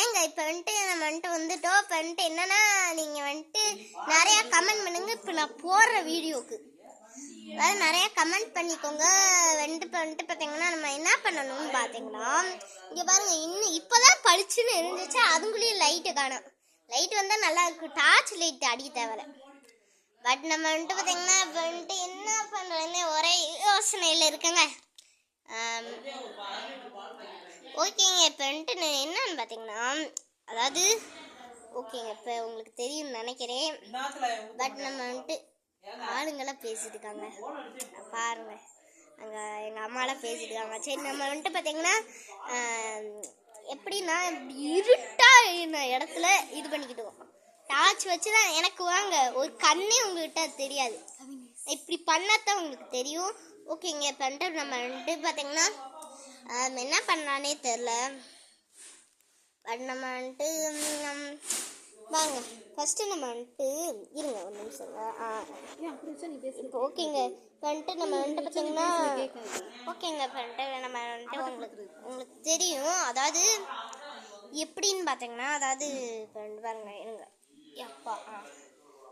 ஏங்க இப்போ நம்ம வந்துட்டோம். இப்போ என்னன்னா நீங்கள் நிறையா கமெண்ட் பண்ணுங்க. இப்போ நான் போடுற வீடியோக்கு அதாவது நிறையா கமெண்ட் பண்ணிக்கோங்க. இப்போ பார்த்தீங்கன்னா நம்ம என்ன பண்ணணும்னு பார்த்தீங்கன்னா, இங்கே பாருங்கள், இன்னும் இப்போ தான் பளிச்சுன்னு இருந்துச்சு. அதுக்குள்ளேயும் லைட்டு காணும். லைட் வந்தால் நல்லா இருக்கும். டார்ச் லைட் அடிக்க தேவை. பட் நம்ம பார்த்தீங்கன்னா இப்போ என்ன பண்ணுறதுன்னு ஒரே யோசனையில் இருக்குங்க. ஓகேங்க. இப்போ என்னன்னு பார்த்தீங்கன்னா, அதாவது ஓகேங்க, இப்போ உங்களுக்கு தெரியும்னு நினைக்கிறேன். பட் நம்ம ஆளுங்கெல்லாம் பேசிட்டு இருக்காங்க பாருங்க. அங்கே எங்கள் அம்மாலாம் பேசிட்டு இருக்காங்க. சரி, நம்ம பார்த்தீங்கன்னா எப்படின்னா இருட்டா இடத்துல இது பண்ணிக்கிட்டோம். டார்ச் வச்சு தான் எனக்கு வாங்க ஒரு கண்ணே உங்கள்கிட்ட தெரியாது. இப்படி பண்ணாதான் உங்களுக்கு தெரியும். ஓகேங்க. இப்போ நம்ம பார்த்தீங்கன்னா என்ன பண்ணலானே தெரில. பட் நம்ம வாங்க ஃபஸ்ட்டு நம்ம இருங்க ஒரு நிமிஷங்க. இப்போ ஓகேங்க. இப்போ நம்ம பார்த்தீங்கன்னா ஓகேங்க. இப்போ நம்ம உங்களுக்கு தெரியும். அதாவது எப்படின்னு பார்த்தீங்கன்னா, அதாவது இப்போ பாருங்க இருங்க எப்பா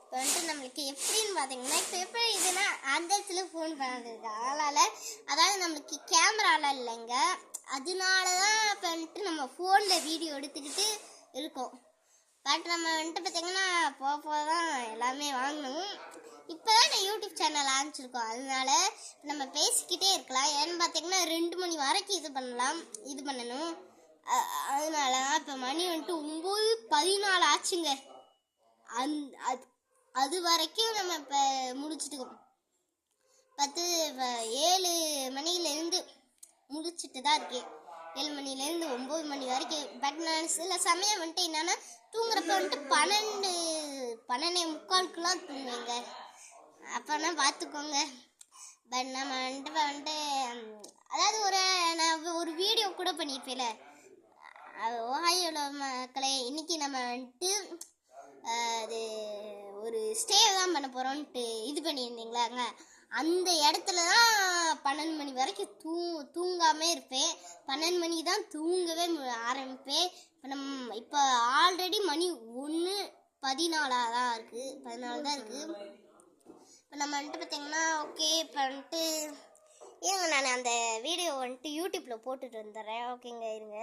இப்போ நம்மளுக்கு எப்படின்னு பார்த்தீங்கன்னா, இப்போ எப்படி இதுனா அந்த இடத்துல ஃபோன் பண்ணாது. அதாவது நம்மளுக்கு கேமராலாம் இல்லைங்க. அதனால தான் இப்போ நம்ம ஃபோனில் வீடியோ எடுத்துக்கிட்டு இருக்கோம். பட் நம்ம பார்த்தீங்கன்னா போக தான் எல்லாமே வாங்கணும். இப்போ தான் நான் யூடியூப் சேனல் ஆரம்பிச்சிருக்கோம். அதனால நம்ம பேசிக்கிட்டே இருக்கலாம். ஏன்னு பார்த்தீங்கன்னா 2 மணி வரைக்கும் இது பண்ணணும். அதனால தான் இப்போ மணி 9:14 ஆச்சுங்க. அது வரைக்கும் நம்ம இப்போ முடிச்சுட்டுக்கோம். 7 மணிலேருந்து முடிச்சுட்டு தான் இருக்கேன். 7 மணிலேருந்து 9 மணி வரைக்கும். பட் நான் சில சமயம் என்னன்னா தூங்குறப்ப 12:45 தூங்குவேங்க. அப்போனா பார்த்துக்கோங்க. பட் நம்ம அதாவது நான் ஒரு வீடியோ கூட பண்ணியிருப்பேன்ல, ஓஹாயோவில் மக்களே, இன்னைக்கு நம்ம அது ஒரு ஸ்டே தான் பண்ண போகிறோன்ட்டு இது பண்ணியிருந்தீங்களாங்க. அந்த இடத்துல தான் 12 மணி வரைக்கும் தூங்காமல் இருப்பேன். 12 மணி தான் தூங்கவே ஆரம்பிப்பேன். இப்போ ஆல்ரெடி மணி 1:14 தான் இருக்குது. 14 தான் இருக்குது. இப்போ நம்ம பார்த்தீங்கன்னா ஓகே. இப்போ ஏங்க நான் அந்த வீடியோ யூடியூப்பில் போட்டுட்டு வந்துடுறேன். ஓகேங்க இருங்க.